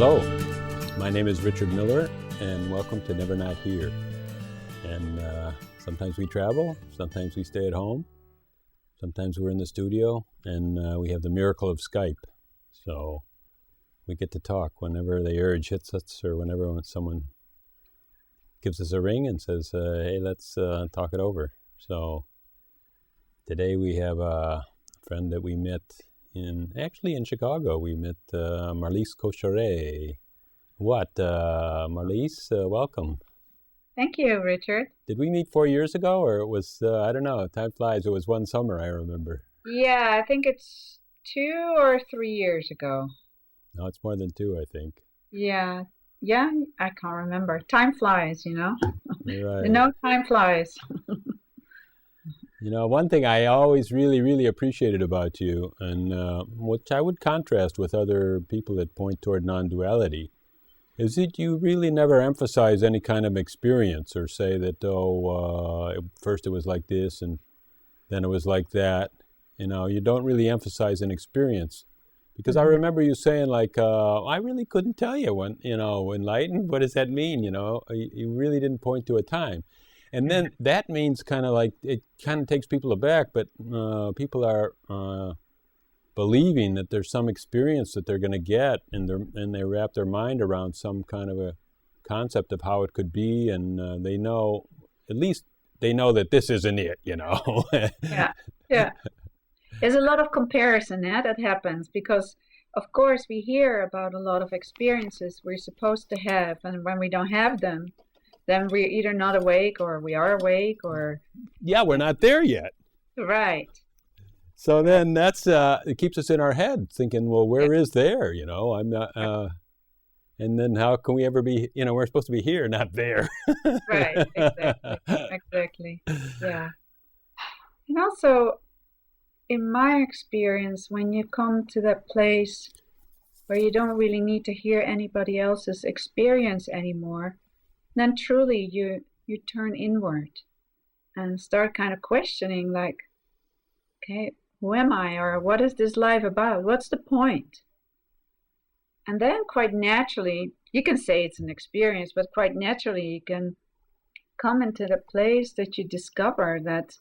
Hello, my name is Richard Miller, and welcome to Never Not Here. And sometimes we travel, sometimes we stay at home, sometimes we're in the studio, and we have the miracle of Skype. So we get to talk whenever the urge hits us, or whenever someone gives us a ring and says, hey, let's talk it over. So today we have a friend that we met in Chicago. We met Marlies Cocheret. Marlies, welcome. Thank you, Richard. Did we meet 4 years ago, or it was, I don't know, time flies. It was one summer, I remember. Yeah, I think it's 2 or 3 years ago. No, it's more than 2, I think. Yeah, I can't remember. Time flies, you know. You're right. Time flies. You know, one thing I always really appreciated about you, and which I would contrast with other people that point toward non-duality, is that you really never emphasize any kind of experience or say that, first it was like this and then it was like that. You know, you don't really emphasize an experience. Because I remember you saying, like, I really couldn't tell you when, enlightened, what does that mean? You really didn't point to a time. And then that means kind of like, it kind of takes people aback, but people are believing that there's some experience that they're going to get, and they wrap their mind around some kind of a concept of how it could be, and they know that this isn't it, Yeah. There's a lot of comparison that happens because, of course, we hear about a lot of experiences we're supposed to have, and when we don't have them, then we're either not awake or we are awake or... Yeah, we're not there yet. Right. So then it keeps us in our head thinking, well, where is there? I'm not, and then how can we ever be, we're supposed to be here, not there. Right, exactly. Yeah. And also, in my experience, when you come to that place where you don't really need to hear anybody else's experience anymore, then truly you turn inward and start kind of questioning, like, okay, who am I, or what is this life about? What's the point? And then quite naturally, you can say it's an experience, but quite naturally you can come into the place that you discover that,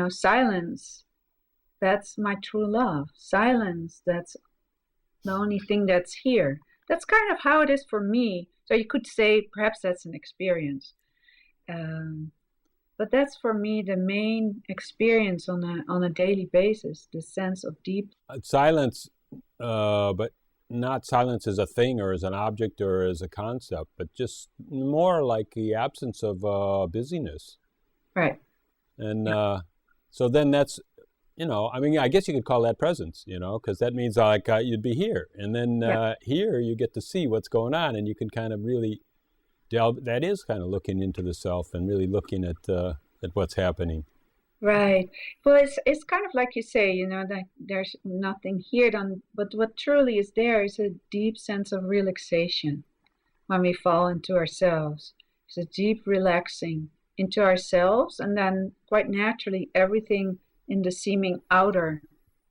silence, that's my true love. Silence, that's the only thing that's here. That's kind of how it is for me. So you could say perhaps that's an experience. But that's for me the main experience on a daily basis, the sense of deep silence, but not silence as a thing or as an object or as a concept, but just more like the absence of busyness. Right. And so then that's, I guess you could call that presence, because that means like you'd be here. And then here you get to see what's going on, and you can kind of really delve. That is kind of looking into the self and really looking at what's happening. Right. Well, it's kind of like you say, that there's nothing here done, but what truly is there is a deep sense of relaxation when we fall into ourselves. It's a deep relaxing into ourselves, and then quite naturally everything in the seeming outer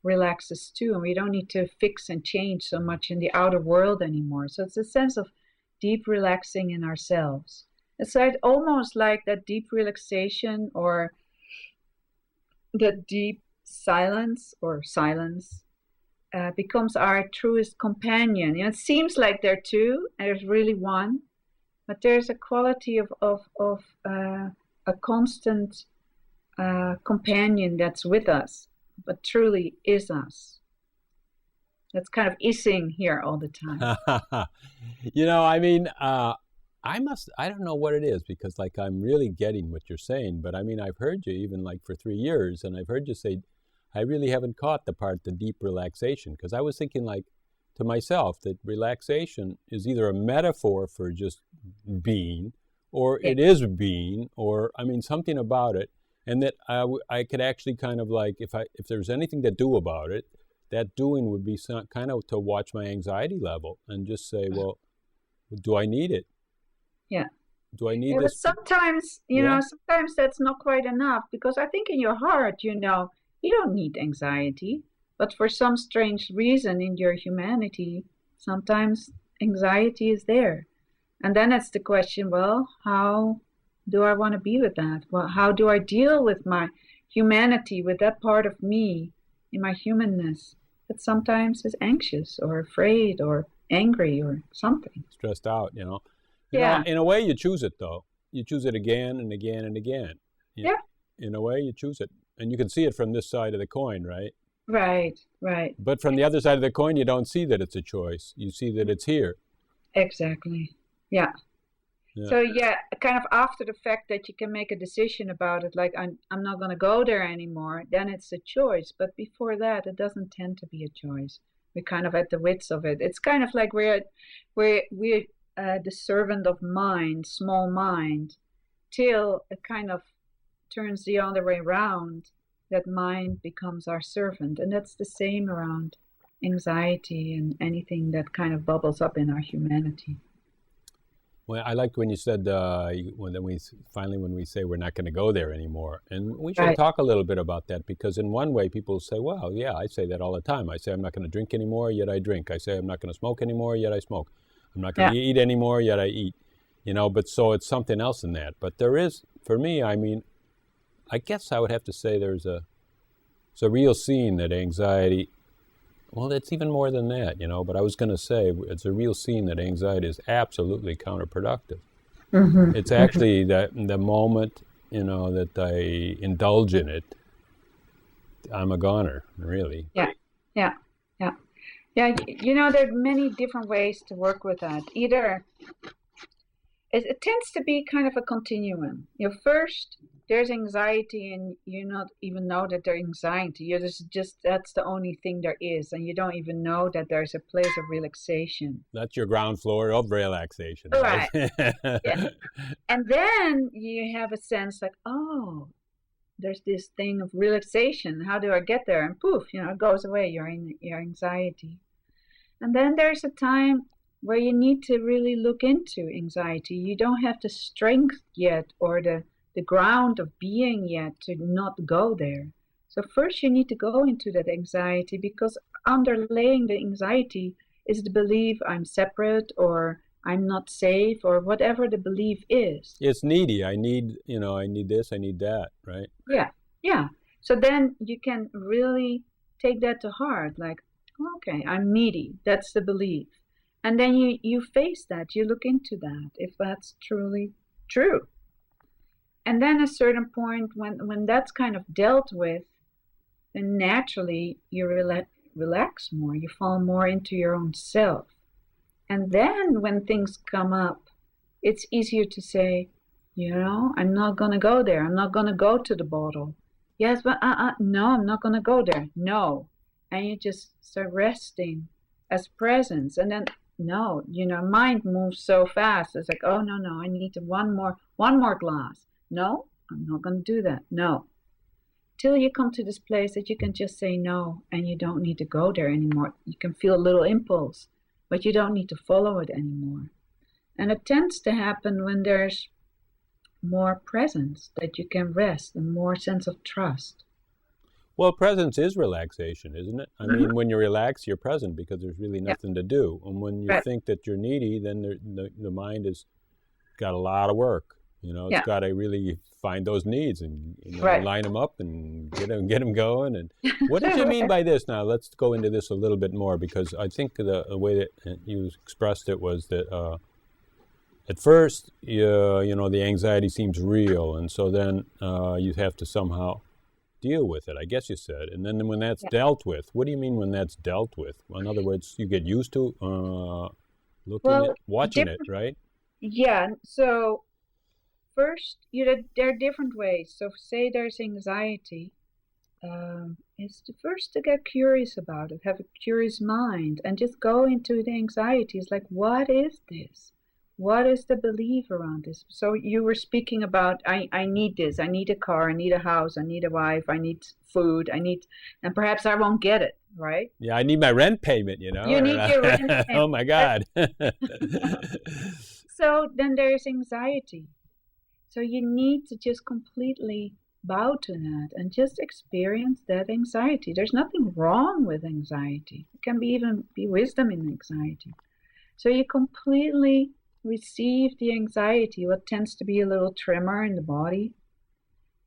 relaxes too, and we don't need to fix and change so much in the outer world anymore. So it's a sense of deep relaxing in ourselves. It's like almost like that deep relaxation or that deep silence becomes our truest companion. It seems like there are two, and there's really one, but there's a quality of a constant companion that's with us, but truly is us. That's kind of ising here all the time. I don't know what it is, because like I'm really getting what you're saying, but I've heard you even like for 3 years, and I've heard you say, I really haven't caught the deep relaxation, because I was thinking like to myself that relaxation is either a metaphor for just being, or it is being, or something about it, and that I could actually kind of like, if there's anything to do about it, that doing would be some, kind of to watch my anxiety level and just say, well, do I need it? Yeah. Do I need this? But sometimes, sometimes that's not quite enough, because I think in your heart, you don't need anxiety, but for some strange reason in your humanity, Sometimes anxiety is there. And then it's the question, well, how do I want to be with that? Well, how do I deal with my humanity, with that part of me, in my humanness that sometimes is anxious or afraid or angry or something? Stressed out, you know. Yeah. In a way, you choose it, though. You choose it again and again and again. Yeah. In a way, you choose it. And you can see it from this side of the coin, right? Right, right. But from the other side of the coin, you don't see that it's a choice. You see that it's here. Exactly. Yeah. Yeah. So yeah, kind of after the fact that you can make a decision about it, like I'm not going to go there anymore, then it's a choice. But before that, it doesn't tend to be a choice. We're kind of at the wits of it. It's kind of like we're the servant of mind, small mind, till it kind of turns the other way around, that mind becomes our servant. And that's the same around anxiety and anything that kind of bubbles up in our humanity. Well, I liked when you said when we say we're not going to go there anymore, and we should Right. talk a little bit about that, because in one way people say, "Well, yeah, I say that all the time. I say I'm not going to drink anymore, yet I drink. I say I'm not going to smoke anymore, yet I smoke. I'm not going to eat anymore, yet I eat." You know, but so it's something else in that. But there is, for me, I mean, I guess I would have to say it's a real scene that anxiety. Well, it's even more than that, you know, but I was going to say it's a real scene that anxiety is absolutely counterproductive. Mm-hmm. It's actually the moment, you know, that I indulge in it, I'm a goner, really. Yeah, yeah, yeah. Yeah, you know, there are many different ways to work with that. Either it tends to be kind of a continuum. You know, first there's anxiety, and you not even know that there's anxiety. You're just that's the only thing there is, and you don't even know that there's a place of relaxation. That's your ground floor of relaxation, Right. right? Yeah. And then you have a sense like, oh, there's this thing of relaxation. How do I get there? And poof, you know, it goes away. You're in your anxiety. And then there's a time where you need to really look into anxiety. You don't have the strength yet or the ground of being yet to not go there. So first you need to go into that anxiety, because underlaying the anxiety is the belief I'm separate or I'm not safe or whatever the belief is. It's needy. I need this, I need that, right? Yeah, yeah. So then you can really take that to heart, like, okay, I'm needy. That's the belief. And then you face that, you look into that, if that's truly true. And then a certain point when that's kind of dealt with, then naturally you relax more, you fall more into your own self. And then when things come up, it's easier to say, you know, I'm not going to go there. I'm not going to go to the bottle. Yes, but no, I'm not going to go there. No. And you just start resting as presence. And then, no, you know, mind moves so fast. It's like, oh, no, I need one more glass. No, I'm not going to do that. No. Till you come to this place that you can just say no, and you don't need to go there anymore. You can feel a little impulse, but you don't need to follow it anymore. And it tends to happen when there's more presence, that you can rest, and more sense of trust. Well, presence is relaxation, isn't it? I mean, when you relax, you're present because there's really nothing to do. And when you think that you're needy, then the mind has got a lot of work. You know, it's got to really find those needs and line them up and get them going. And what did you mean by this? Now, let's go into this a little bit more, because I think the way that you expressed it was that at first, you know, the anxiety seems real, and so then you have to somehow deal with it, I guess you said. And then when that's dealt with, what do you mean when that's dealt with? In other words, you get used to watching it, right? Yeah. So first, there are different ways. So say there's anxiety, it's first to get curious about it, have a curious mind, and just go into the anxiety. It's like, what is this? What is the belief around this? So you were speaking about, I need this, I need a car, I need a house, I need a wife, I need food, and perhaps I won't get it, right? Yeah, I need my rent payment, you know. You need your rent payment. Oh my God. So then there's anxiety. So you need to just completely bow to that and just experience that anxiety. There's nothing wrong with anxiety. It can be even be wisdom in anxiety. So you completely receive the anxiety, what tends to be a little tremor in the body,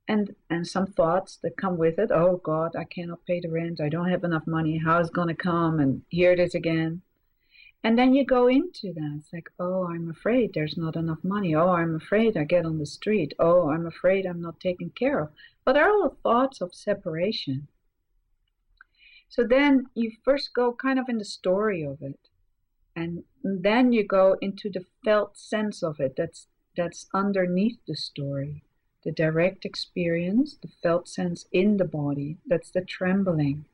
and some thoughts that come with it. Oh God, I cannot pay the rent. I don't have enough money. How is it going to come? And here it is again. And then you go into that. It's like, oh, I'm afraid there's not enough money. Oh, I'm afraid I get on the street. Oh, I'm afraid I'm not taken care of. But they're all thoughts of separation. So then you first go kind of in the story of it. And then you go into the felt sense of it. That's underneath the story. The direct experience, the felt sense in the body. That's the trembling.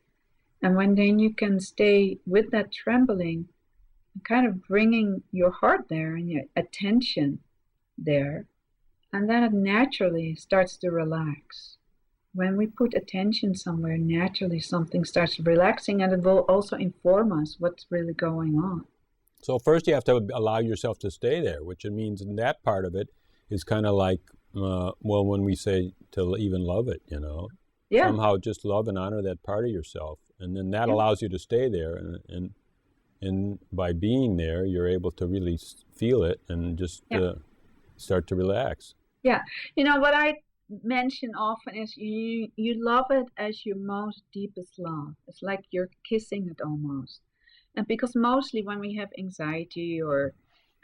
And when then you can stay with that trembling, kind of bringing your heart there and your attention there, and then it naturally starts to relax. When we put attention somewhere, naturally something starts relaxing, and it will also inform us what's really going on. So first you have to allow yourself to stay there, which it means in that part of it is kind of like, well, when we say to even love it, Yeah. somehow just love and honor that part of yourself. And then that allows you to stay there. And by being there, you're able to really feel it and just start to relax. Yeah. What I mention often is you love it as your most deepest love. It's like you're kissing it almost. And because mostly when we have anxiety or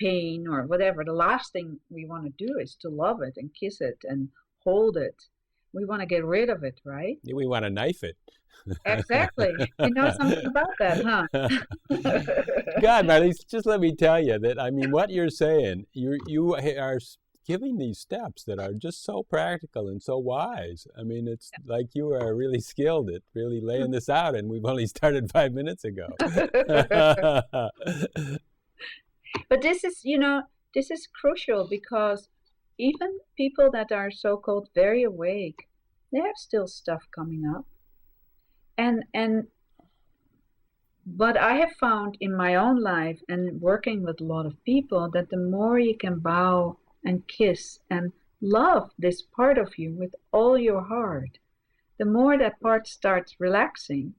pain or whatever, the last thing we want to do is to love it and kiss it and hold it. We want to get rid of it, right? We want to knife it. Exactly. You know something about that, huh? God, Marlies, just let me tell you that, I mean, what you're saying, you are giving these steps that are just so practical and so wise. I mean, it's like you are really skilled at really laying this out, and we've only started 5 minutes ago. But this is crucial, because even people that are so-called very awake, they have still stuff coming up. But I have found in my own life and working with a lot of people that the more you can bow and kiss and love this part of you with all your heart, the more that part starts relaxing.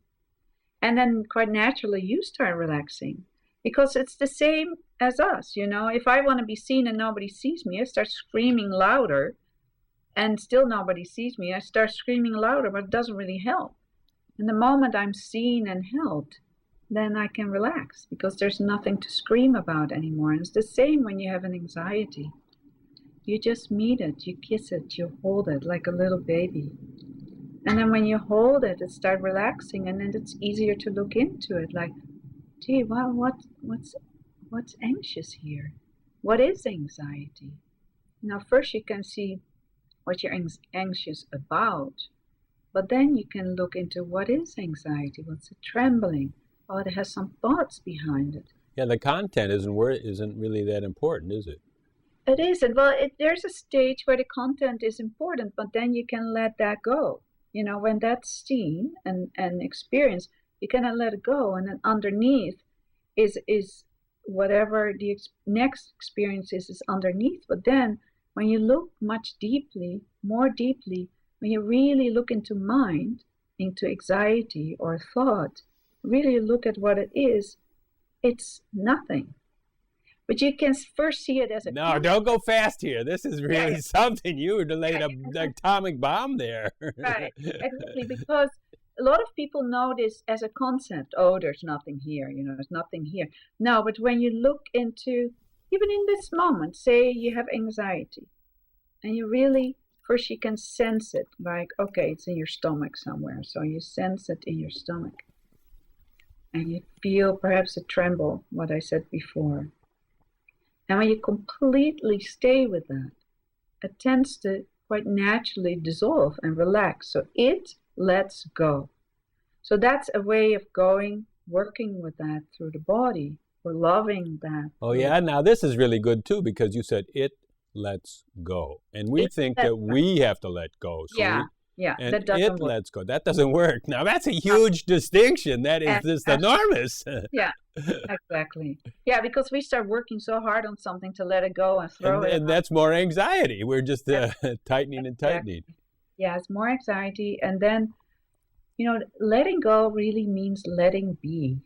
And then quite naturally you start relaxing, because it's the same as us. If I want to be seen and nobody sees me, I start screaming louder, and still nobody sees me. I start screaming louder, but it doesn't really help. And the moment I'm seen and held, then I can relax, because there's nothing to scream about anymore. And it's the same when you have an anxiety. You just meet it, you kiss it, you hold it like a little baby. And then when you hold it, it starts relaxing, and then it's easier to look into it. Like, gee, well, what's anxious here? What is anxiety? Now, first you can see what you're anxious about, but then you can look into what is anxiety. What's it trembling? Oh, it has some thoughts behind it. Yeah, the content isn't really that important, is it? It isn't. Well, there's a stage where the content is important, but then you can let that go. When that's seen and experienced, you cannot let it go. And then underneath is whatever the next experience is underneath. But then when you look more deeply, when you really look into mind, into anxiety or thought, really look at what it is, it's nothing. But you can first see it as a... No, don't go fast here. This is really something. You would have laid an atomic bomb there. Right, exactly, because a lot of people know this as a concept. Oh, there's nothing here, there's nothing here. No, but when you look into, even in this moment, say you have anxiety, and you really, first you can sense it, like, okay, it's in your stomach somewhere. So you sense it in your stomach. And you feel perhaps a tremble, what I said before. And when you completely stay with that, it tends to quite naturally dissolve and relax. So it lets go. So that's a way of working with that through the body, or loving that. Oh yeah, now this is really good too, because you said it lets go. And we think that we have to let go. So and that doesn't work. Lets go. That doesn't work. Now that's a huge distinction. That is just enormous. Yeah, exactly. Yeah, because we start working so hard on something to let it go and throw it. And that's more anxiety. We're just tightening and tightening. Yeah, it's more anxiety. And then, letting go really means letting be.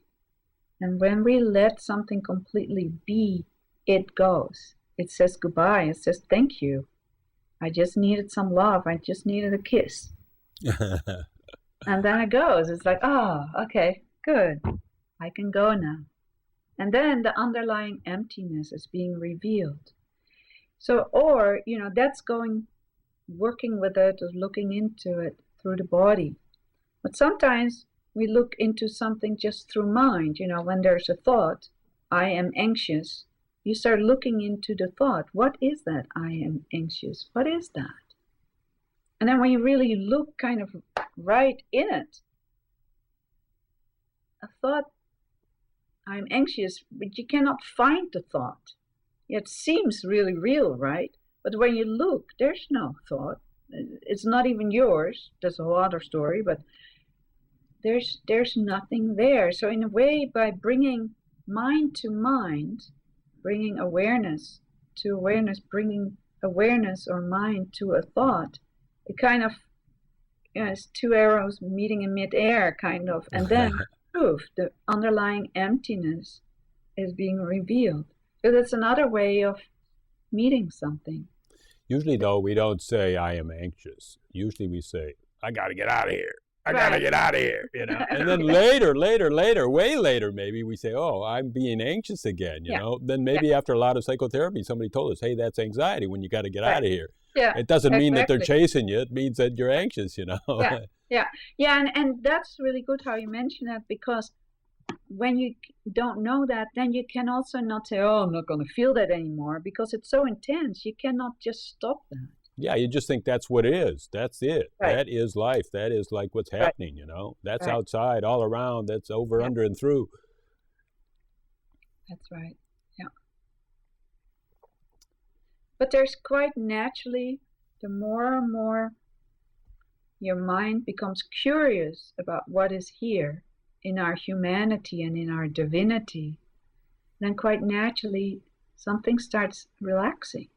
And when we let something completely be, it goes. It says goodbye. It says thank you. I just needed some love. I just needed a kiss. And then it goes. It's like, oh, okay, good. I can go now. And then the underlying emptiness is being revealed. So, or, that's working with it or looking into it through the body. But sometimes we look into something just through mind. When there's a thought, I am anxious, you start looking into the thought. What is that? I am anxious. What is that? And then when you really look kind of right in it, a thought, I'm anxious, but you cannot find the thought. It seems really real, right? But when you look, there's no thought. It's not even yours. That's a whole other story, but there's nothing there. So in a way, by bringing mind to mind, bringing awareness to awareness, bringing awareness or mind to a thought, it kind of, it's two arrows meeting in midair, kind of, and then proof, the underlying emptiness is being revealed. So that's another way of meeting something. Usually, though, we don't say, I am anxious. Usually we say, I got to get out of here. I got to get out of here, And then later, way later, maybe we say, oh, I'm being anxious again, you know. Then maybe after a lot of psychotherapy, somebody told us, hey, that's anxiety when you got to get out of here. Yeah, it doesn't mean that they're chasing you. It means that you're anxious, Yeah, and that's really good how you mention that, because when you don't know that, then you can also not say, oh, I'm not going to feel that anymore, because it's so intense. You cannot just stop that. Yeah, you just think that's what it is. That's it. Right. That is life. That is like what's happening, That's outside, all around. That's over, under, and through. That's right. Yeah. But there's quite naturally, the more and more your mind becomes curious about what is here in our humanity and in our divinity, then quite naturally something starts relaxing.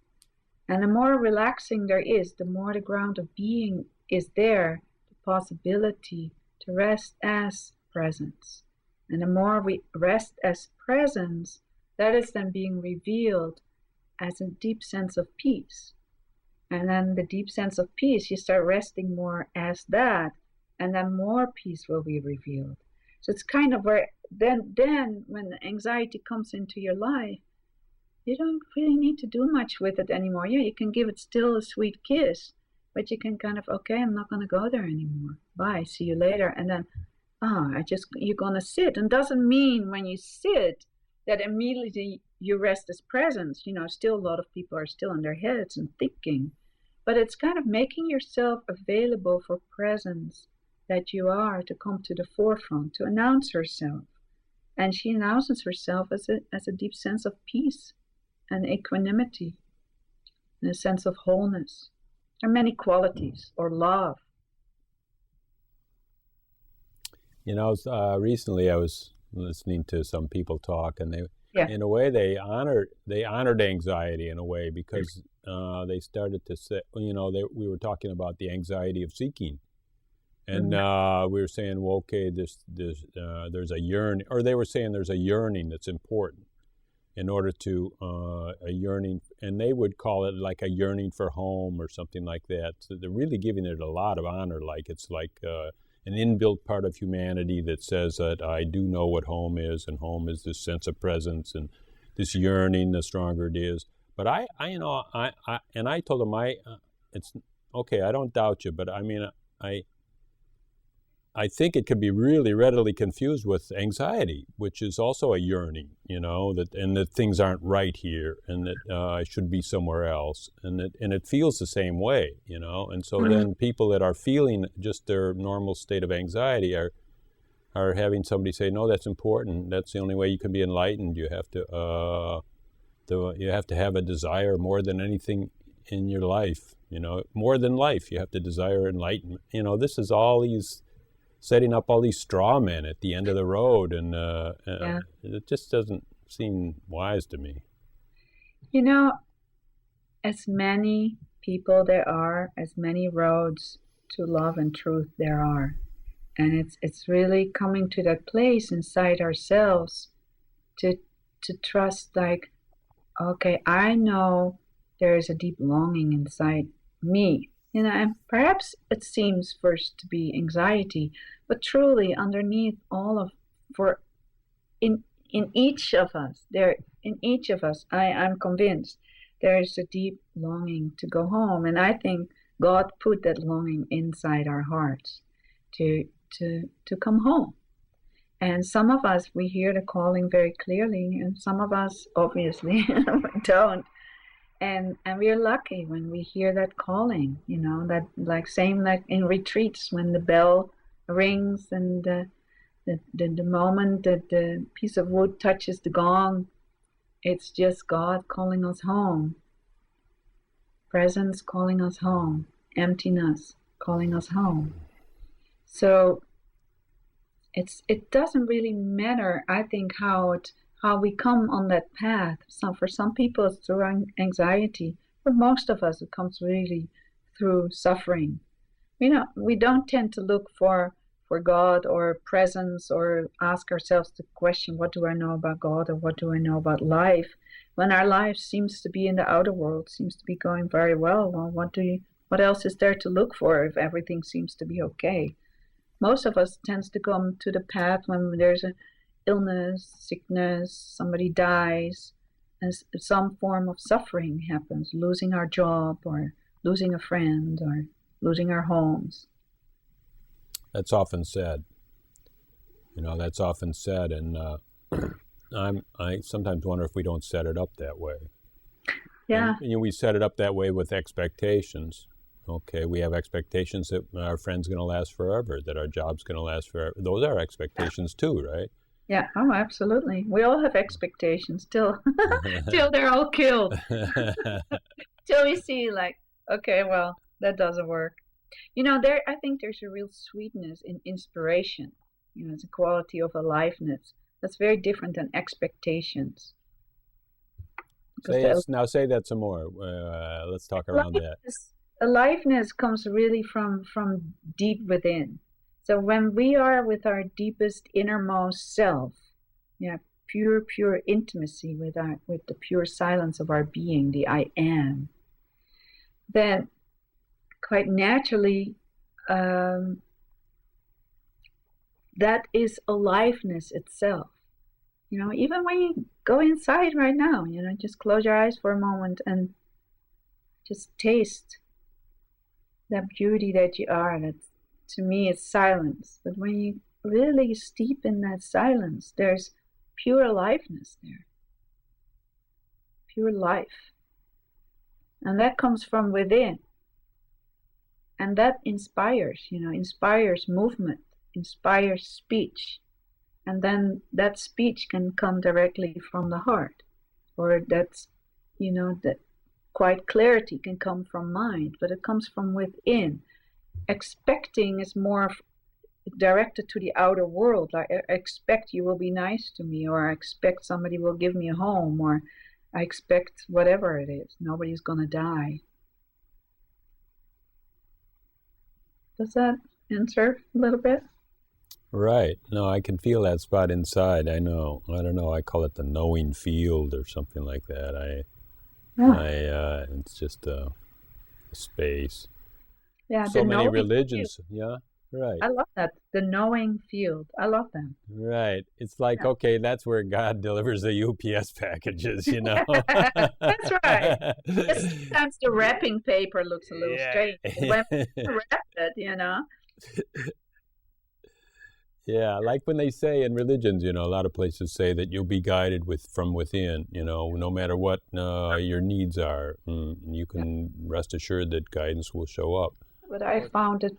And the more relaxing there is, the more the ground of being is there, the possibility to rest as presence. And the more we rest as presence, that is then being revealed as a deep sense of peace. And then the deep sense of peace, you start resting more as that, and then more peace will be revealed. So it's kind of where then when the anxiety comes into your life, you don't really need to do much with it anymore. Yeah, you can give it still a sweet kiss, but you can kind of, okay, I'm not going to go there anymore. Bye, see you later. And then, you're going to sit. And doesn't mean when you sit that immediately you rest as presence. Still a lot of people are still in their heads and thinking. But it's kind of making yourself available for presence that you are, to come to the forefront, to announce herself. And she announces herself as a deep sense of peace and equanimity and a sense of wholeness. There are many qualities, or love. Recently I was listening to some people talk, and they, in a way, they honored anxiety in a way, because they started to say, we were talking about the anxiety of seeking. And we were saying, well, okay, there's a yearning, or they were saying there's a yearning that's important in order to, a yearning, and they would call it like a yearning for home or something like that. So they're really giving it a lot of honor, like it's like an inbuilt part of humanity that says that I do know what home is, and home is this sense of presence, and this yearning, the stronger it is. But I told them, it's okay, I don't doubt you, but I think it could be really readily confused with anxiety, which is also a yearning, that things aren't right here, and that I should be somewhere else, and it feels the same way, and so then people that are feeling just their normal state of anxiety are having somebody say, no, that's important. That's the only way you can be enlightened. You have to have a desire more than anything in your life, more than life. You have to desire enlightenment. This is all these setting up all these straw men at the end of the road, and it just doesn't seem wise to me. As many people there are, as many roads to love and truth there are. And it's really coming to that place inside ourselves to trust, like, okay, I know there is a deep longing inside me. And perhaps it seems first to be anxiety, but truly underneath all of, for in each of us, I'm convinced there is a deep longing to go home. And I think God put that longing inside our hearts to come home. And some of us, we hear the calling very clearly, and some of us obviously don't. And we are lucky when we hear that calling, that, like, same like in retreats when the bell rings and the moment that the piece of wood touches the gong, it's just God calling us home. Presence calling us home. Emptiness calling us home. So it doesn't really matter, I think, how we come on that path. So for some people it's through anxiety. For most of us it comes really through suffering. We don't tend to look for God or presence, or ask ourselves the question, what do I know about God, or what do I know about life, when our life seems to be in the outer world, seems to be going very well. Well, what else is there to look for if everything seems to be okay? Most of us tends to come to the path when there's an illness, sickness, somebody dies, and some form of suffering happens, losing our job, or losing a friend, or losing our homes. That's often said. That's often said, and I sometimes wonder if we don't set it up that way. Yeah. And, we set it up that way with expectations. Okay, we have expectations that our friend's going to last forever, that our job's going to last forever. Those are expectations too, right? Yeah. Oh, absolutely. We all have expectations till they're all killed. Till we see, like, okay, well, that doesn't work. I think there's a real sweetness in inspiration. It's a quality of aliveness that's very different than expectations. Now say that some more. Let's talk around that. Aliveness comes really from deep within. So when we are with our deepest innermost self, pure intimacy with the pure silence of our being, the I am, then quite naturally, that is aliveness itself. Even when you go inside right now, just close your eyes for a moment and just taste that beauty that you are. That, to me, is silence. But when you really steep in that silence, there's pure aliveness there. Pure life. And that comes from within. And that inspires movement, inspires speech. And then that speech can come directly from the heart. Or that quite clarity can come from mind, but it comes from within. Expecting is more directed to the outer world. Like, I expect you will be nice to me, or I expect somebody will give me a home, or I expect whatever it is. Nobody's going to die. Does that answer a little bit? Right. No, I can feel that spot inside. I know. I don't know. I call it the knowing field or something like that. It's just a space. Yeah. So many religions. Field. Yeah. Right. I love that. The knowing field. I love that. Right. It's like, okay, that's where God delivers the UPS packages, That's right. Sometimes the wrapping paper looks a little strange. When we wrap it, Yeah, like when they say in religions, a lot of places say that you'll be guided from within, no matter what your needs are. You can rest assured that guidance will show up. But I found that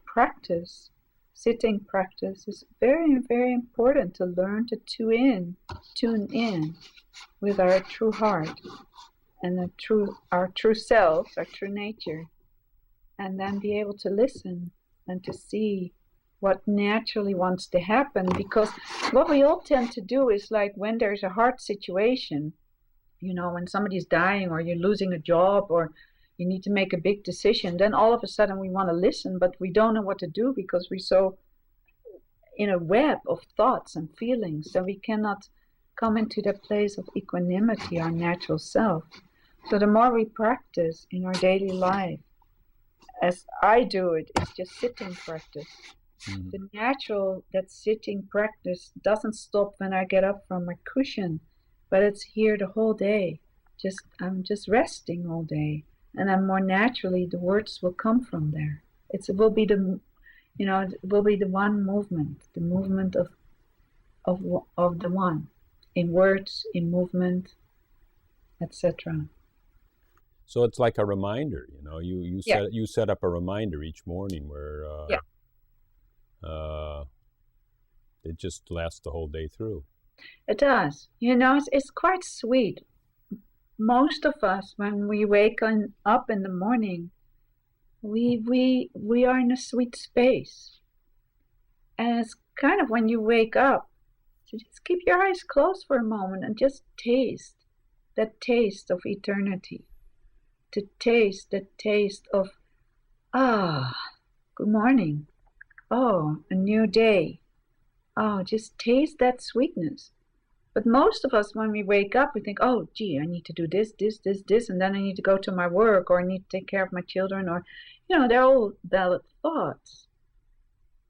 sitting practice is very, very important to learn to tune in with our true heart and our true self, our true nature, and then be able to listen and to see what naturally wants to happen. Because what we all tend to do is, like, when there's a hard situation, when somebody's dying, or you're losing a job, or you need to make a big decision, then all of a sudden we want to listen, but we don't know what to do because we're so in a web of thoughts and feelings that we cannot come into the place of equanimity, our natural self. So the more we practice in our daily life, as I do it, it's just sitting practice. The natural, that sitting practice doesn't stop when I get up from my cushion, but it's here the whole day. I'm just resting all day, and then more naturally the words will come from there. It will be the one movement, the movement of the one, in words, in movement, etc. So it's like a reminder, you Yeah. set up a reminder each morning where Yeah. it just lasts the whole day through. It does. It's quite sweet. Most of us, when we wake up in the morning, we are in a sweet space. And it's kind of when you wake up, so just keep your eyes closed for a moment and just taste that taste of eternity. To taste the taste of, good morning. Oh, a new day. Oh, just taste that sweetness. But most of us, when we wake up, we think, oh, gee, I need to do this, and then I need to go to my work, or I need to take care of my children, or, they're all valid thoughts.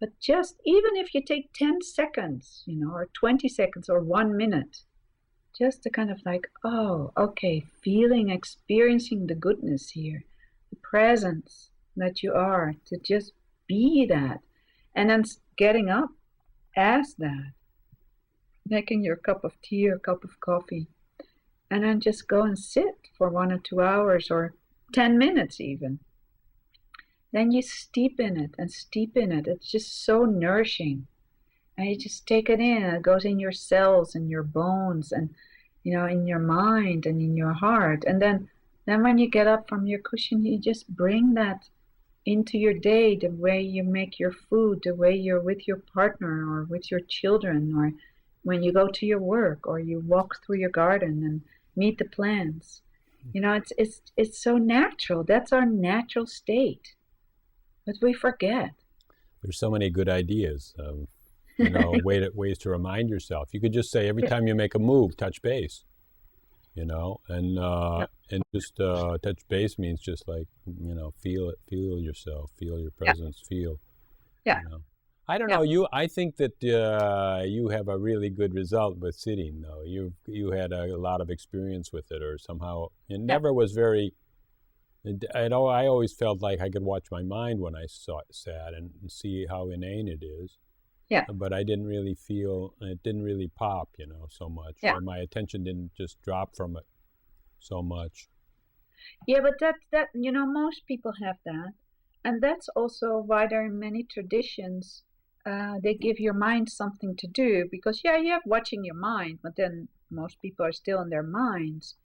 But just, even if you take 10 seconds, or 20 seconds, or 1 minute, just to kind of like, oh, okay, feeling, experiencing the goodness here, the presence that you are, to just be that, and then getting up as that, making your cup of tea or cup of coffee, and then just go and sit for 1 or 2 hours or 10 minutes even. Then you steep in it and steep in it. It's just so nourishing. And you just take it in. It goes in your cells and your bones and, in your mind and in your heart. And then when you get up from your cushion, you just bring that into your day, the way you make your food, the way you're with your partner or with your children, or when you go to your work or you walk through your garden and meet the plants. It's so natural. That's our natural state. But we forget. There's so many good ideas, ways to remind yourself. You could just say every time you make a move, touch base, and just touch base means just like, feel it, feel yourself, feel your presence, feel. Yeah. I don't know. I think that you have a really good result with sitting, though. You had a lot of experience with it, or somehow it never was very. I always felt like I could watch my mind when I sat and see how inane it is. Yeah. But I didn't really feel, it didn't really pop, so much. Yeah. Or my attention didn't just drop from it so much. Yeah, but that most people have that. And that's also why there are many traditions. They give your mind something to do because, you have watching your mind, but then most people are still in their minds.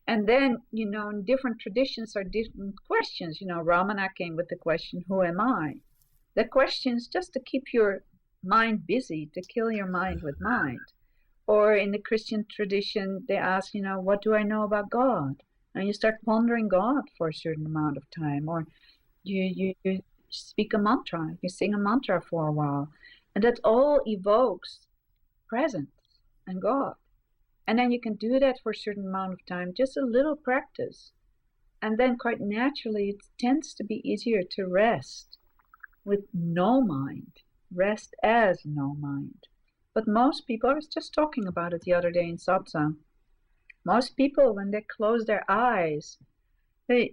And then, in different traditions are different questions. Ramana came with the question, who am I? The question is just to keep your mind busy, to kill your mind with mind. Or in the Christian tradition, they ask, what do I know about God? And you start pondering God for a certain amount of time. Or you speak a mantra, you sing a mantra for a while. And that all evokes presence and God. And then you can do that for a certain amount of time, just a little practice. And then quite naturally, it tends to be easier to rest with no mind, rest as no mind. But most people, I was just talking about it the other day in satsang, most people, when they close their eyes, they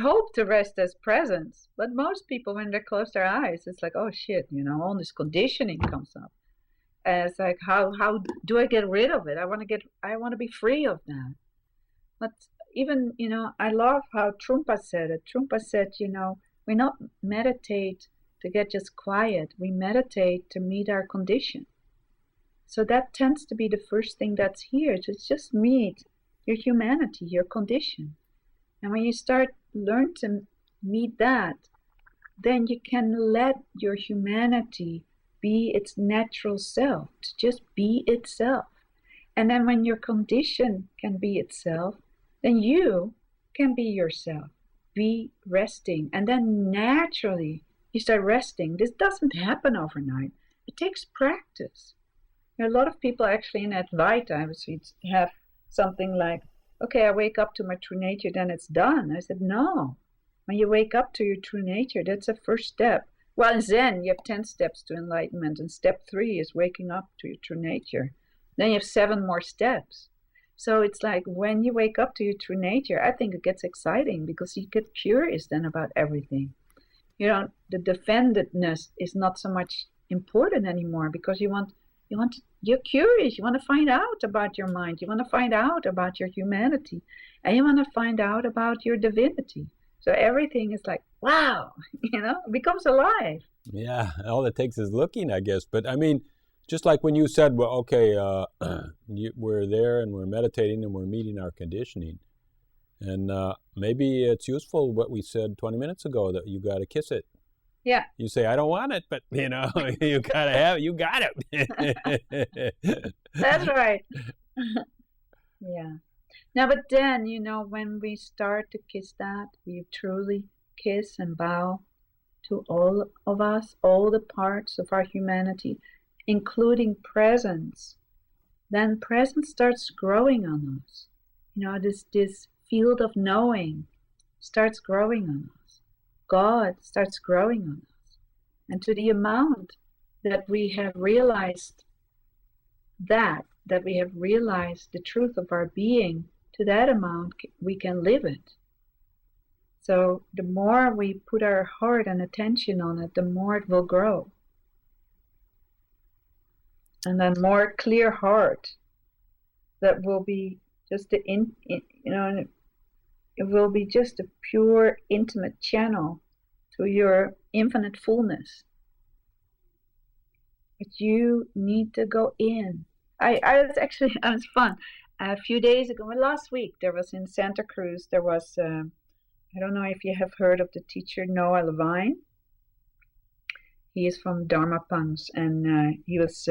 hope to rest as presence. But most people, when they close their eyes, it's like, oh shit, all this conditioning comes up. And it's like, how do I get rid of it? I want to be free of that. But even, I love how Trungpa said it. Trungpa said, we not meditate to get just quiet. We meditate to meet our condition. So that tends to be the first thing that's here, to just meet your humanity, your condition. And when you learn to meet that, then you can let your humanity be its natural self, to just be itself. And then when your condition can be itself, then you can be yourself. be resting. And then naturally you start resting. This doesn't happen overnight. It takes practice. There are a lot of people actually in Advaita have something like, okay, I wake up to my true nature, then it's done. I said, no. When you wake up to your true nature, that's the first step. Well, in Zen, you have 10 steps to enlightenment, and step 3 is waking up to your true nature. Then you have 7 more steps. So it's like when you wake up to your true nature, I think it gets exciting because you get curious then about everything. You know, the defendedness is not so much important anymore because you're curious. You want to find out about your mind. You want to find out about your humanity, and you want to find out about your divinity. So everything is like, wow, it becomes alive. Yeah, all it takes is looking, I guess. But I mean, just like when you said, well, okay, we're there and we're meditating and we're meeting our conditioning. And maybe it's useful what we said 20 minutes ago, that you got to kiss it. Yeah. You say, I don't want it, but, you got to have it. You got it. That's right. Yeah. Now, but then, when we start to kiss that, we truly kiss and bow to all of us, all the parts of our humanity, including presence. Then presence starts growing on us. This field of knowing starts growing on us. God starts growing on us. And to the amount that we have realized that we have realized the truth of our being, to that amount we can live it. So the more we put our heart and attention on it, the more it will grow. And then more clear heart that will be just it will be just a pure intimate channel to your infinite fullness. But you need to go in. I was fun. A few days ago, last week, there was in Santa Cruz, there was, I don't know if you have heard of the teacher Noah Levine. He is from Dharma Punks, and he was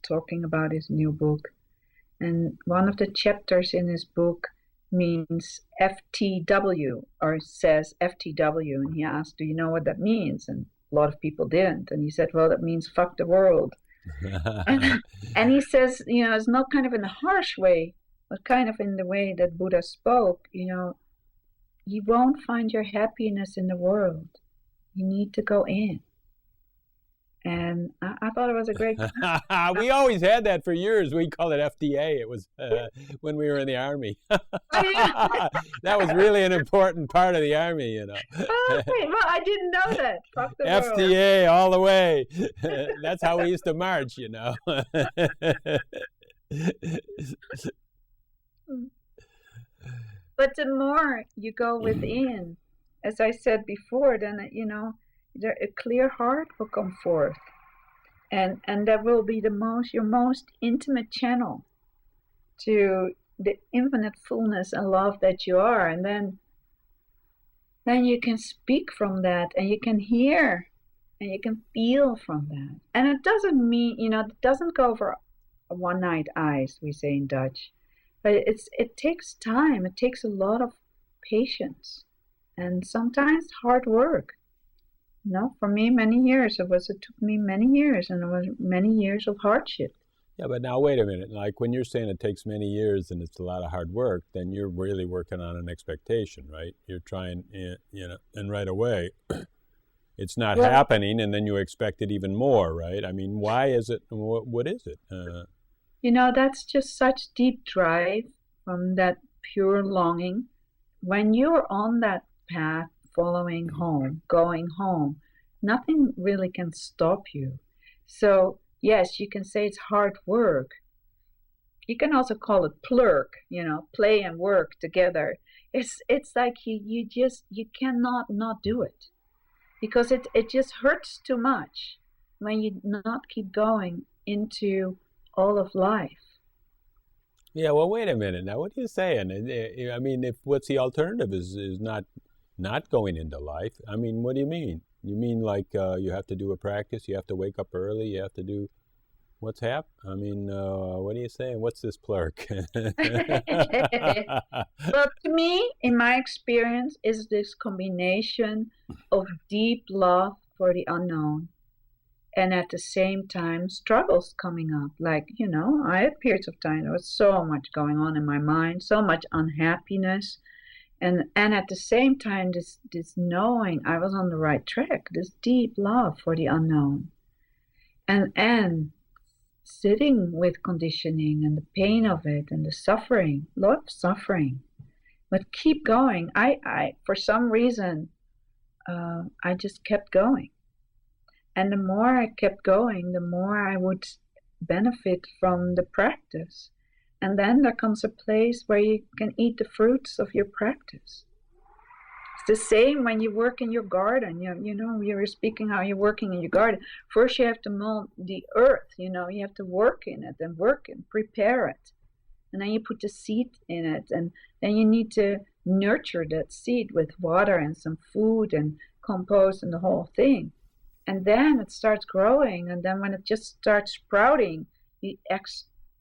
talking about his new book. And one of the chapters in his book means FTW, or says FTW. And he asked, do you know what that means? And a lot of people didn't. And he said, well, that means fuck the world. and he says, it's not kind of in a harsh way, but kind of in the way that Buddha spoke, you won't find your happiness in the world. You need to go in. And I thought it was a great We always had that for years. We called it FDA. It was when we were in the Army. That was really an important part of the Army, Oh, well, I didn't know that. Fuck the FDA world. all the way. That's how we used to march, But the more you go within, as I said before, then, a clear heart will come forth. And that will be your most intimate channel to the infinite fullness and love that you are. And then you can speak from that, and you can hear, and you can feel from that. And it doesn't mean, it doesn't go over one-night eyes, we say in Dutch. But it takes time. It takes a lot of patience and sometimes hard work. For me, many years. It took me many years, and it was many years of hardship. Yeah, but now wait a minute. Like when you're saying it takes many years and it's a lot of hard work, then you're really working on an expectation, right? You're trying, and right away, it's not happening, and then you expect it even more, right? I mean, why is it? What is it? That's just such deep drive from that pure longing. When you're on that path, following home, going home, nothing really can stop you. So yes, you can say it's hard work. You can also call it plurk, play and work together. It's like you cannot not do it, because it just hurts too much when you not keep going into all of life. Yeah, well, wait a minute. Now, what are you saying? I mean, what's the alternative is not going into life? I mean, what do you mean? You mean like you have to do a practice, you have to wake up early, you have to do... What's I mean, what are you saying? What's this plurk? Well, to me, in my experience, is this combination of deep love for the unknown and at the same time struggles coming up. Like, I had periods of time, there was so much going on in my mind, so much unhappiness. And at the same time, this knowing I was on the right track, this deep love for the unknown. And sitting with conditioning and the pain of it and the suffering, a lot of suffering, but keep going. I for some reason, I just kept going, and the more I kept going, the more I would benefit from the practice. And then there comes a place where you can eat the fruits of your practice. It's the same when you work in your garden. You were speaking how you're working in your garden. First, you have to mold the earth. You have to work in it and work and prepare it. And then you put the seed in it. And then you need to nurture that seed with water and some food and compost and the whole thing. And then it starts growing. And then when it just starts sprouting, you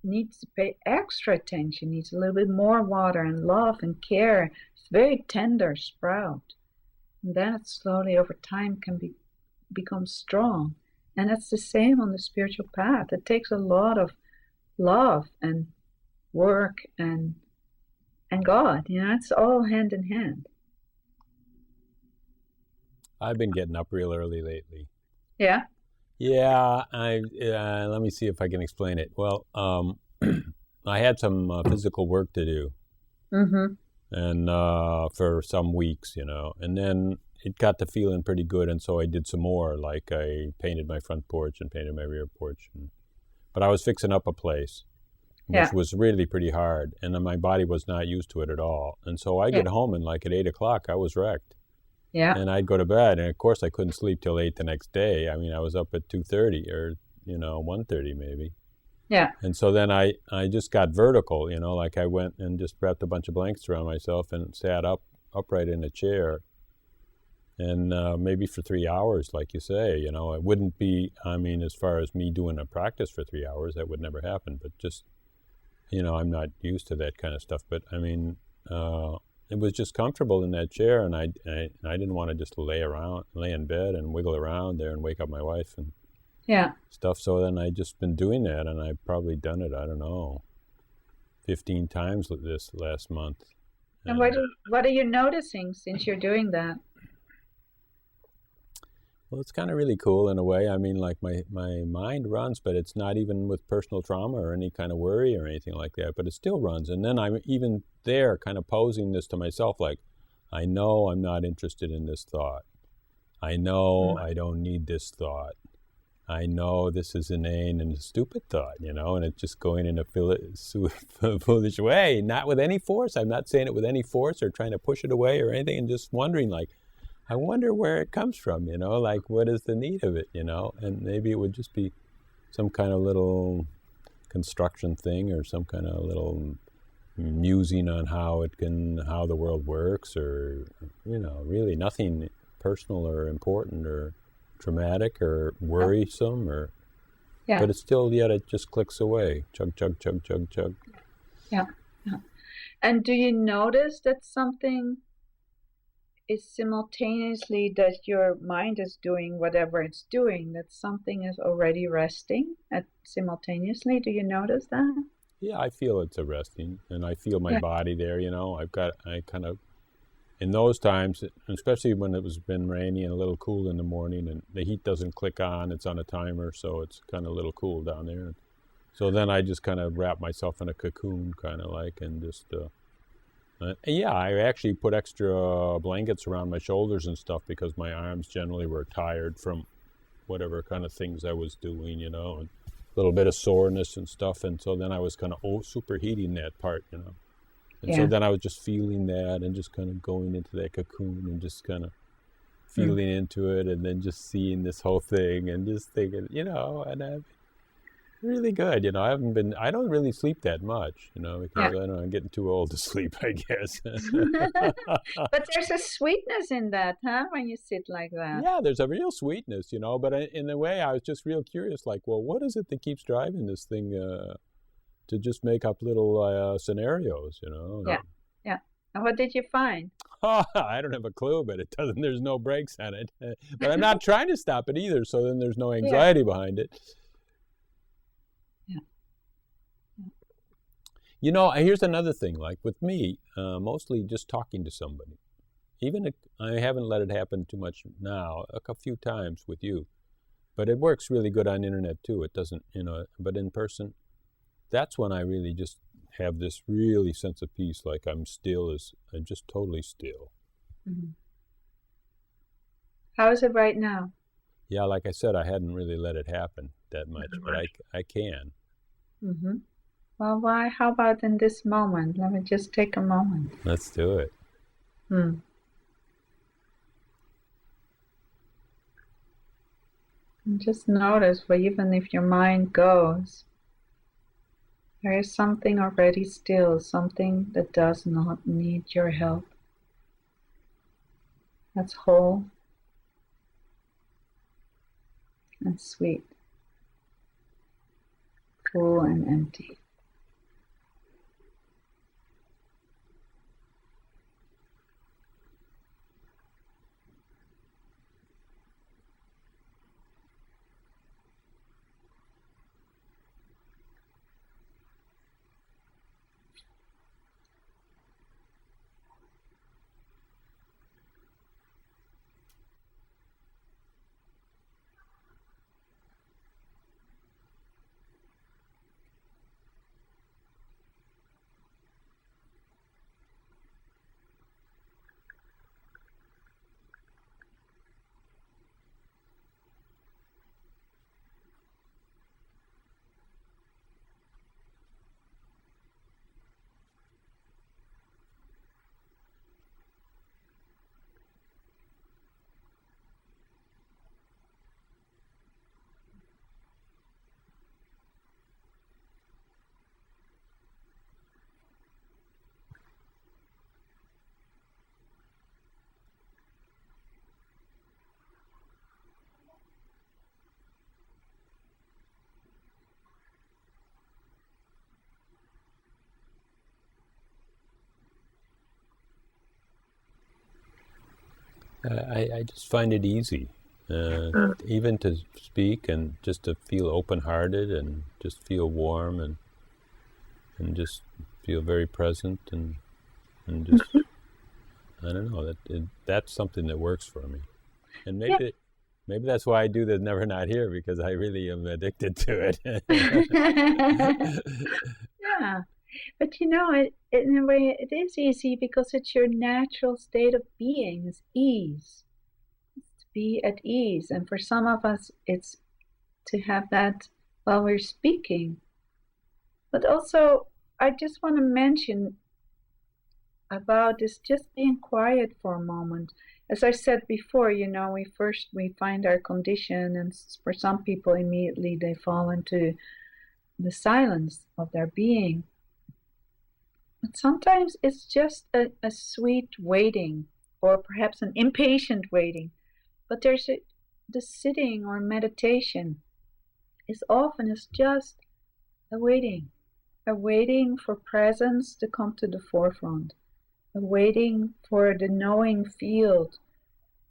needs to pay extra attention, needs a little bit more water and love and care. It's very tender sprout. And then it slowly over time can become strong. And it's the same on the spiritual path. It takes a lot of love and work and God. It's all hand in hand. I've been getting up real early lately. Yeah? Yeah, let me see if I can explain it. Well, I had some physical work to do, and for some weeks, and then it got to feeling pretty good, and so I did some more. Like I painted my front porch and painted my rear porch, but I was fixing up a place, which was really pretty hard, and then my body was not used to it at all, and so I get home and like at 8 o'clock I was wrecked. Yeah. And I'd go to bed, and of course I couldn't sleep till 8 the next day. I mean, I was up at 2:30 or 1:30 maybe. Yeah. And so then I just got vertical, like I went and just wrapped a bunch of blankets around myself and sat upright in a chair, and maybe for 3 hours, like you say, it wouldn't be. I mean, as far as me doing a practice for 3 hours, that would never happen. But just, I'm not used to that kind of stuff. But I mean. It was just comfortable in that chair, and I didn't want to just lay in bed and wiggle around there and wake up my wife and stuff. So then I just been doing that, and I've probably done it, I don't know, 15 times this last month. And what are you noticing since you're doing that? Well, it's kind of really cool in a way. I mean, like my mind runs, but it's not even with personal trauma or any kind of worry or anything like that, but it still runs. And then I'm even there kind of posing this to myself, like, I know I'm not interested in this thought. I know I don't need this thought. I know this is inane and a stupid thought, and it's just going in a foolish way, not with any force. I'm not saying it with any force or trying to push it away or anything, and just wondering, like, I wonder where it comes from, like what is the need of it, and maybe it would just be some kind of little construction thing or some kind of little musing on how the world works, or, really nothing personal or important or traumatic or worrisome but it's still, yet it just clicks away. Chug, chug, chug, chug, chug. Yeah. And do you notice that something is simultaneously that your mind is doing whatever it's doing, that something is already resting simultaneously? Do you notice that? Yeah, I feel it's a resting, and I feel my body there, I kind of, in those times, especially when been rainy and a little cool in the morning, and the heat doesn't click on, it's on a timer, so it's kind of a little cool down there. So then I just kind of wrap myself in a cocoon, kind of like, and just, I actually put extra blankets around my shoulders and stuff because my arms generally were tired from whatever kind of things I was doing, and a little bit of soreness and stuff. And so then I was kind of superheating that part, And so then I was just feeling that and just kind of going into that cocoon and just kind of feeling into it, and then just seeing this whole thing and just thinking, and really good. I don't really sleep that much, because Yeah. I don't know, I'm getting too old to sleep, I guess. But there's a sweetness in that, huh? When you sit like that. Yeah, there's a real sweetness, but in a way I was just real curious, like, well, what is it that keeps driving this thing to just make up little scenarios, Yeah. Yeah. And what did you find? I don't have a clue, but it doesn't, there's no brakes on it. But I'm not trying to stop it either, so then there's no Yeah. anxiety behind it. Yeah. Here's another thing, like with me, mostly just talking to somebody. Even if I haven't let it happen too much now, a few times with you, but it works really good on internet too. It doesn't, but in person, that's when I really just have this really sense of peace, like I'm just totally still. Mm-hmm. How is it right now? Yeah, like I said, I hadn't really let it happen that much, but I can. Mm-hmm. Well, why? How about in this moment? Let me just take a moment. Let's do it. Hmm. And just notice, but even if your mind goes, there is something already still, something that does not need your help. That's whole and sweet, full and empty. I just find it easy, even to speak and just to feel open-hearted and just feel warm and just feel very present and just I don't know that's something that works for me, and Yeah. maybe that's why I do the Never Not Here, because I really am addicted to it. Yeah. But in a way, it is easy because it's your natural state of being, is ease. It's to be at ease. And for some of us, it's to have that while we're speaking. But also, I just want to mention about this just being quiet for a moment. As I said before, we find our condition, and for some people, immediately they fall into the silence of their being. But sometimes it's just a sweet waiting, or perhaps an impatient waiting. But the sitting or meditation is often is just a waiting for presence to come to the forefront, a waiting for the knowing field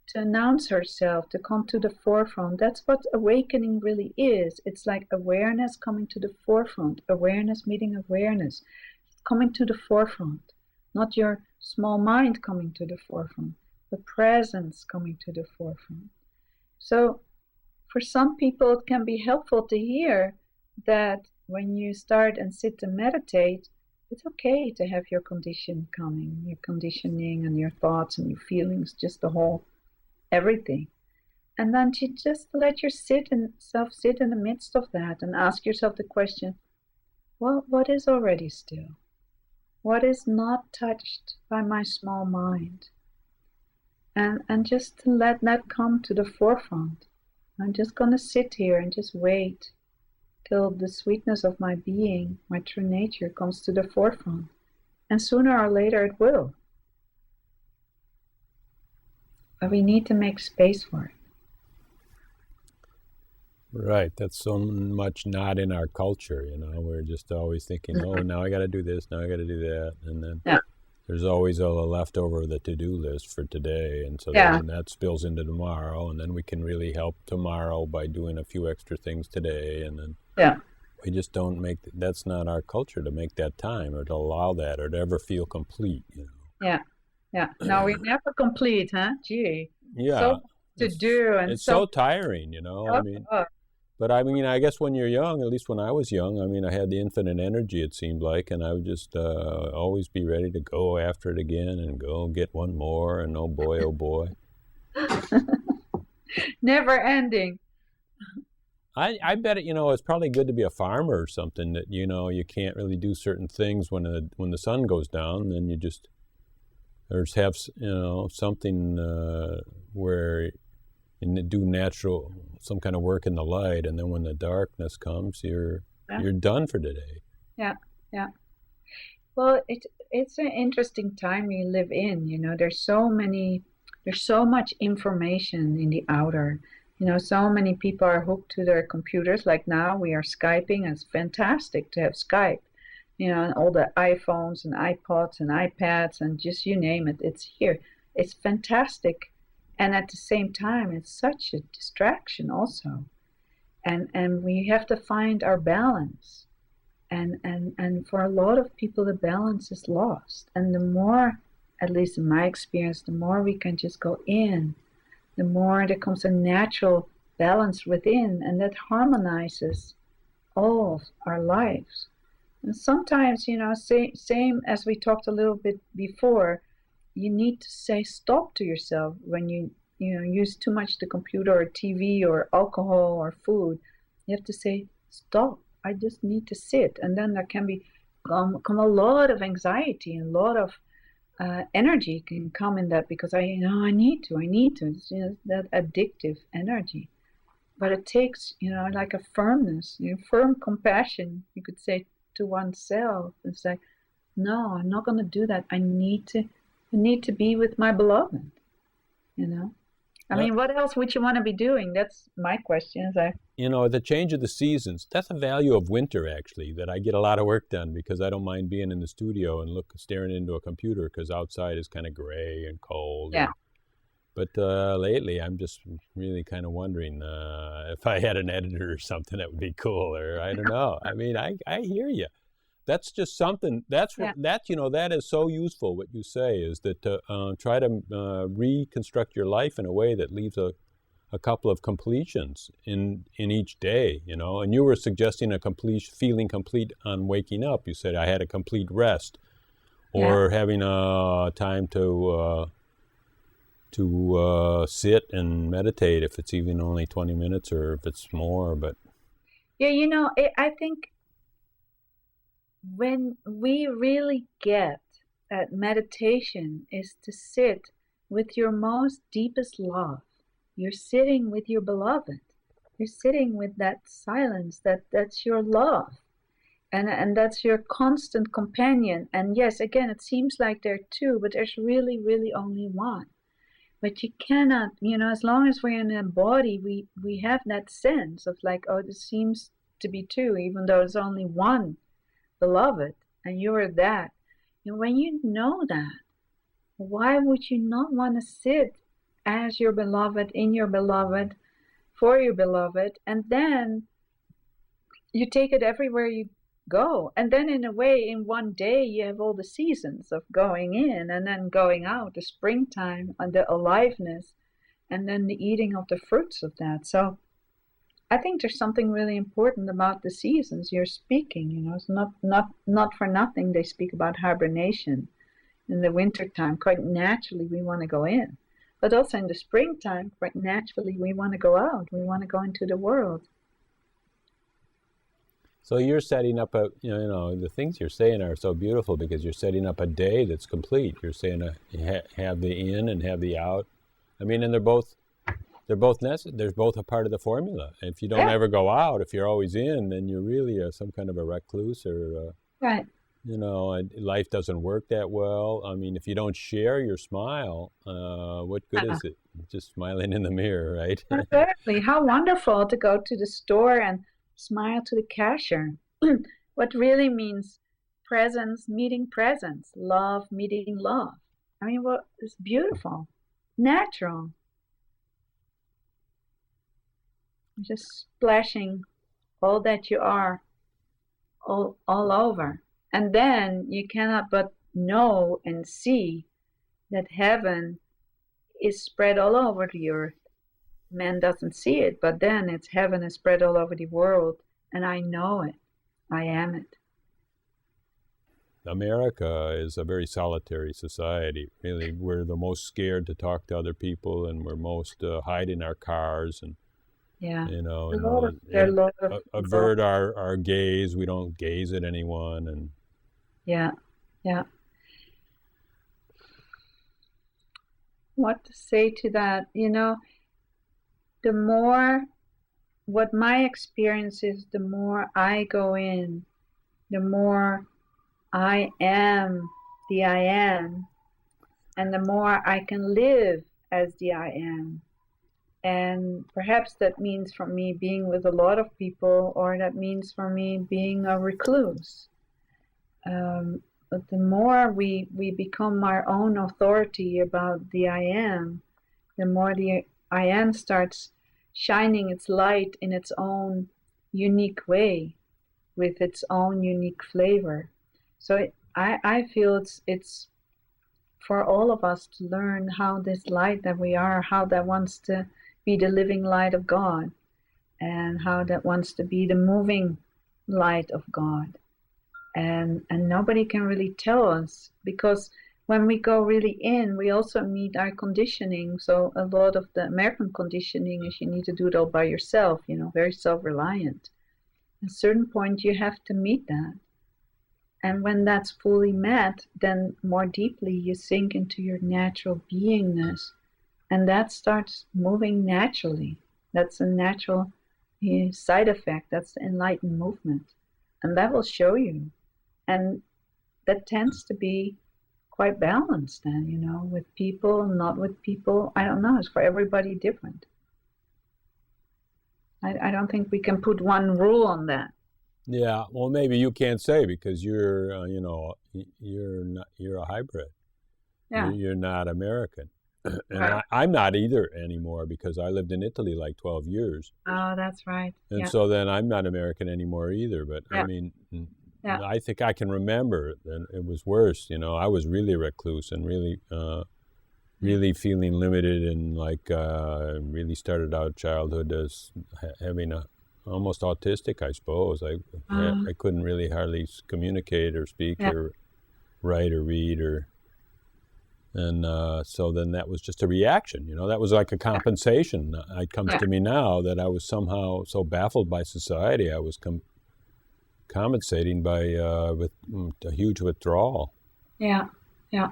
to announce herself, to come to the forefront. That's what awakening really is. It's like awareness coming to the forefront, awareness meeting awareness, coming to the forefront, not your small mind coming to the forefront, but presence coming to the forefront. So for some people, it can be helpful to hear that when you start and sit to meditate, it's okay to have your condition coming, your conditioning and your thoughts and your feelings, just the whole everything. And then to just let yourself sit in the midst of that and ask yourself the question, well, what is already still? What is not touched by my small mind? And just to let that come to the forefront. I'm just going to sit here and just wait. till the sweetness of my being, my true nature, comes to the forefront. And sooner or later it will. But we need to make space for it. Right. That's so much not in our culture, you know. We're just always thinking, oh, now I got to do this, now I got to do that. And then there's always a leftover of the to-do list for today. And so then that spills into tomorrow. And then we can really help tomorrow by doing a few extra things today. And then we just don't make, that's not our culture to make that time or to allow that or to ever feel complete, you know. Yeah. No, we're never complete, huh? Gee. Yeah. So to do and it's so tiring, you know. I mean, but I mean, I guess when you're young, at least when I was young, I mean, I had the infinite energy, it seemed like, and I would just always be ready to go after it again and go get one more, and oh boy. Never ending. I bet it, you know, it's probably good to be a farmer or something that, you know, you can't really do certain things when the sun goes down, then you just, or have, you know, something where you do natural, some kind of work in the light, and then when the darkness comes, you're done for today. Yeah. Well, it's an interesting time we live in. You know, there's so much information in the outer. You know, so many people are hooked to their computers. Like now, we are Skyping. It's fantastic to have Skype. You know, and all the iPhones and iPods and iPads and just you name it, it's here. It's fantastic. And at the same time, it's such a distraction also. And we have to find our balance. And for a lot of people, the balance is lost. And the more, at least in my experience, the more we can just go in, the more there comes a natural balance within, and that harmonizes all of our lives. And sometimes, you know, same as we talked a little bit before, you need to say stop to yourself when you use too much the computer or TV or alcohol or food. You have to say stop. I just need to sit, and then there can come a lot of anxiety and a lot of energy can come in that because I need to. It's, you know, that addictive energy, but it takes, you know, like a firmness, you know, firm compassion. You could say to oneself and say, no, I'm not going to do that. I need to be with my beloved, you know. I mean, what else would you want to be doing? That's my question. You know, the change of the seasons, that's a value of winter, actually, that I get a lot of work done because I don't mind being in the studio and staring into a computer because outside is kind of gray and cold. Yeah. But lately, I'm just really kind of wondering if I had an editor or something that would be cool, or I don't know. I mean, I hear you. That's just something. You know, that is so useful. What you say is that try to reconstruct your life in a way that leaves a couple of completions in each day. You know, and you were suggesting feeling complete on waking up. You said I had a complete rest, or having a time to sit and meditate if it's even only 20 minutes or if it's more. But yeah, you know, I think when we really get that meditation is to sit with your most deepest love. You're sitting with your beloved. You're sitting with that silence, that's your love. And that's your constant companion. And yes, again, it seems like there are two, but there's really, really only one. But you cannot, you know, as long as we're in a body, we have that sense of like, oh, this seems to be two, even though it's only one beloved, and you're that. And when you know that, why would you not want to sit as your beloved, in your beloved, for your beloved, and then you take it everywhere you go. And then in a way, in one day, you have all the seasons of going in and then going out, the springtime and the aliveness, and then the eating of the fruits of that. So I think there's something really important about the seasons you're speaking. You know, it's not for nothing they speak about hibernation in the wintertime. Quite naturally, we want to go in. But also in the springtime, quite naturally, we want to go out. We want to go into the world. So you're setting up the things you're saying are so beautiful because you're setting up a day that's complete. You're saying have the in and have the out. I mean, and they're both they're both necessary. They're both a part of the formula. If you don't Yeah, ever go out, if you're always in, then you're really some kind of a recluse, or right. and life doesn't work that well. I mean, if you don't share your smile, what good is it? Just smiling in the mirror, right? Exactly. How wonderful to go to the store and smile to the cashier. What really means presence meeting presence, love meeting love. I mean, what is beautiful, natural, just splashing all that you are all over. And then you cannot but know and see that heaven is spread all over the earth. Man doesn't see it, but then it's heaven is spread all over the world, and I know it. I am it. America is a very solitary society. Really, we're the most scared to talk to other people, and we're most hide in our cars, and Yeah. There are a and lot of people. avert our gaze. We don't gaze at anyone, and Yeah, yeah. What to say to that? The more, what my experience is, the more I go in, the more I am the I am, and the more I can live as the I am. And perhaps that means for me being with a lot of people, or that means for me being a recluse. But the more we become our own authority about the I am, the more the I am starts shining its light in its own unique way, with its own unique flavor. So I feel it's for all of us to learn how this light that we are, how that wants to be the living light of God, and how that wants to be the moving light of God. And nobody can really tell us, because when we go really in, we also meet our conditioning. So a lot of the American conditioning is you need to do it all by yourself, very self-reliant. At a certain point, you have to meet that. And when that's fully met, then more deeply you sink into your natural beingness, and that starts moving naturally. That's a natural side effect. That's the enlightened movement. And that will show you. And that tends to be quite balanced then, with people, not with people. I don't know. It's for everybody different. I don't think we can put one rule on that. yeah. Well, maybe you can't say because you're you're a hybrid. Yeah. You're not American. And Right. I'm not either anymore because I lived in Italy like 12 years. Oh, that's right. And Yeah. so then I'm not American anymore either. But I Yeah. mean, Yeah. I think I can remember that it was worse. I was really recluse and really feeling limited, and like really started out childhood as having a almost autistic, I suppose. I couldn't really hardly communicate or speak Yeah. or write or read and so then that was just a reaction. That was like a compensation. It comes Yeah. to me now that I was somehow so baffled by society. I was compensating by with a huge withdrawal. Yeah. Yeah.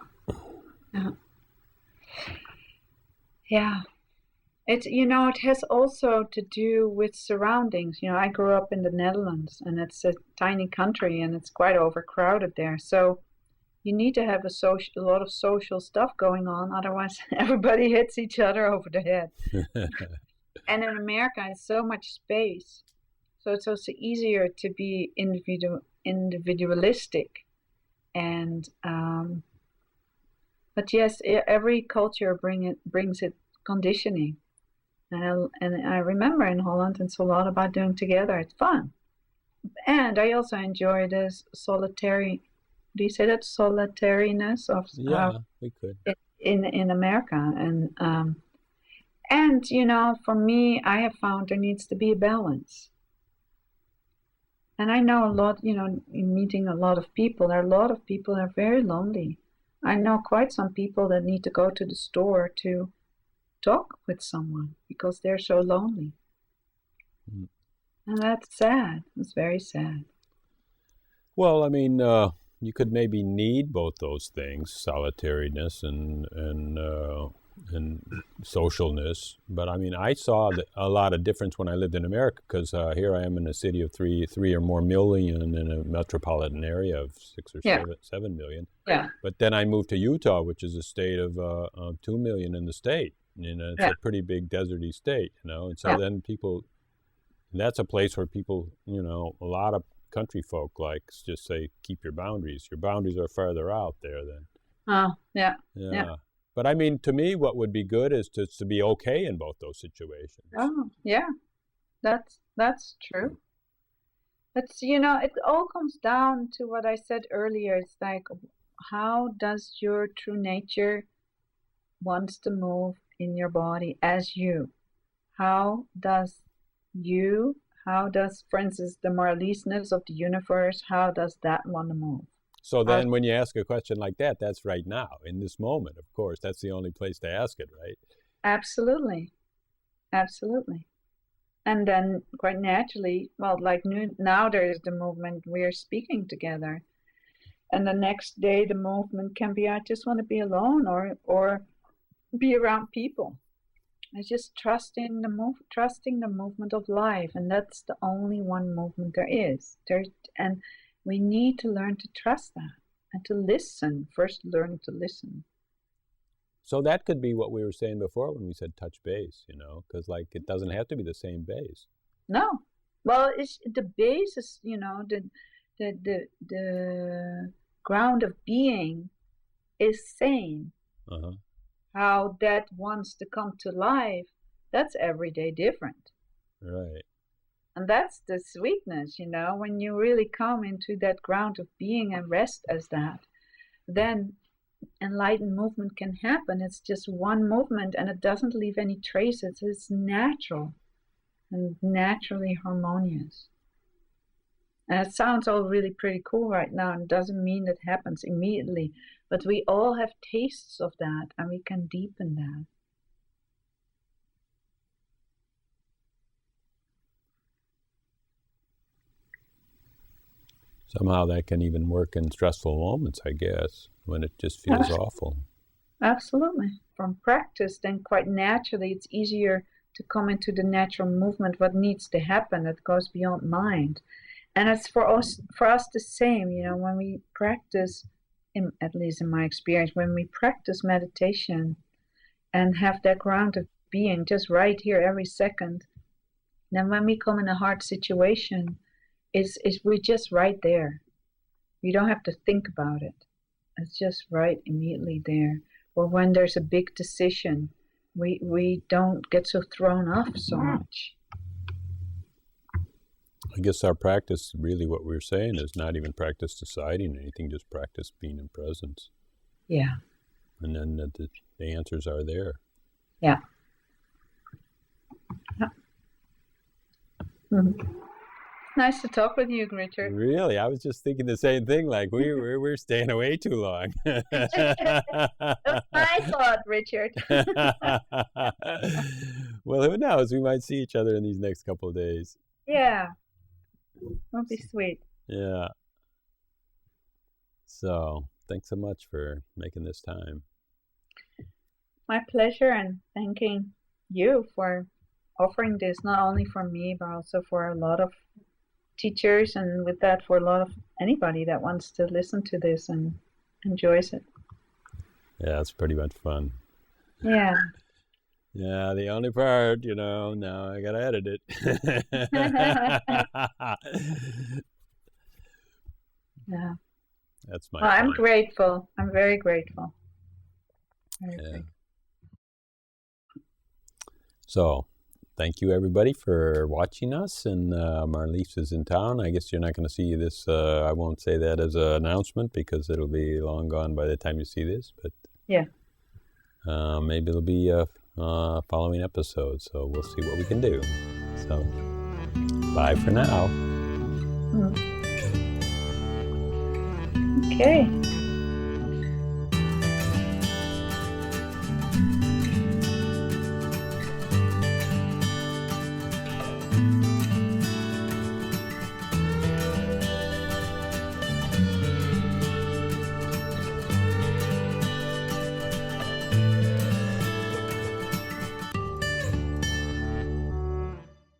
Yeah. Yeah. It has also to do with surroundings. I grew up in the Netherlands, and it's a tiny country, and it's quite overcrowded there. So you need to have a lot of social stuff going on, otherwise everybody hits each other over the head. And in America, it's so much space, so it's also easier to be individualistic. And but yes, every culture brings it conditioning. And I remember in Holland, it's a lot about doing together. It's fun. And I also enjoy this solitary, do you say that, solitariness of Yeah, we could. in America. And for me, I have found there needs to be a balance. And I know a lot, in meeting a lot of people, there are a lot of people that are very lonely. I know quite some people that need to go to the store to talk with someone because they're so lonely. Mm. And that's sad. It's very sad. Well, I mean, you could maybe need both those things, solitariness and and socialness. But I mean, I saw a lot of difference when I lived in America, because here I am in a city of three or more million, in a metropolitan area of 6 or 7 million. Yeah. But then I moved to Utah, which is a state of 2 million in the state. You know, it's a pretty big deserty state, you know. And so then people, that's a place where people, you know, a lot of country folk like just say, keep your boundaries. Your boundaries are farther out there than. Yeah. But I mean, to me, what would be good is to be okay in both those situations. Oh, yeah. That's true. It's, you know, it all comes down to what I said earlier. It's like, how does your true nature wants to move in your body as you? How does, for instance, the Marliesness of the universe, how does that want to move? So then when you ask a question like that, that's right now, in this moment, of course. That's the only place to ask it, right? Absolutely. Absolutely. And then quite naturally, well, like now there is the movement, we are speaking together. And the next day the movement can be, I just want to be alone, or be around people. It's just trusting the movement of life. And that's the only one movement there is. And we need to learn to trust that and to listen. First, learn to listen. So that could be what we were saying before when we said touch base, you know, because like it doesn't have to be the same base. No. Well, the base is, you know, the ground of being is same. Uh-huh. How that wants to come to life, that's every day different. Right. And that's the sweetness, you know, when you really come into that ground of being and rest as that, then enlightened movement can happen. It's just one movement and it doesn't leave any traces. It's natural and naturally harmonious. And it sounds all really pretty cool right now, and doesn't mean it happens immediately, but we all have tastes of that and we can deepen that. Somehow that can even work in stressful moments, I guess, when it just feels awful. Absolutely. From practice, then quite naturally, it's easier to come into the natural movement, what needs to happen that goes beyond mind. And it's for us the same, you know, when we practice, at least in my experience, when we practice meditation and have that ground of being just right here every second, then when we come in a hard situation, we're just right there. We don't have to think about it. It's just right immediately there. Or when there's a big decision, we don't get so thrown off so much. I guess our practice, really what we're saying, is not even practice deciding anything, just practice being in presence. Yeah. And then the answers are there. Yeah. Mm-hmm. Nice to talk with you, Richard. Really? I was just thinking the same thing, like we're staying away too long. That's my thought, Richard. Well, who knows? We might see each other in these next couple of days. Yeah. That'll be sweet. Yeah. So, thanks so much for making this time. My pleasure, and thanking you for offering this, not only for me, but also for a lot of teachers, and with that for a lot of anybody that wants to listen to this and enjoys it. Yeah, it's pretty much fun. Yeah. Yeah, the only part, you know, now I gotta edit it. Yeah. That's my I'm grateful. I'm very grateful. Very grateful. So, thank you everybody for watching us, and Marlies is in town. I guess you're not going to see this, I won't say that as an announcement because it'll be long gone by the time you see this, but yeah, maybe it'll be a following episode, so we'll see what we can do. So, bye for now. Okay.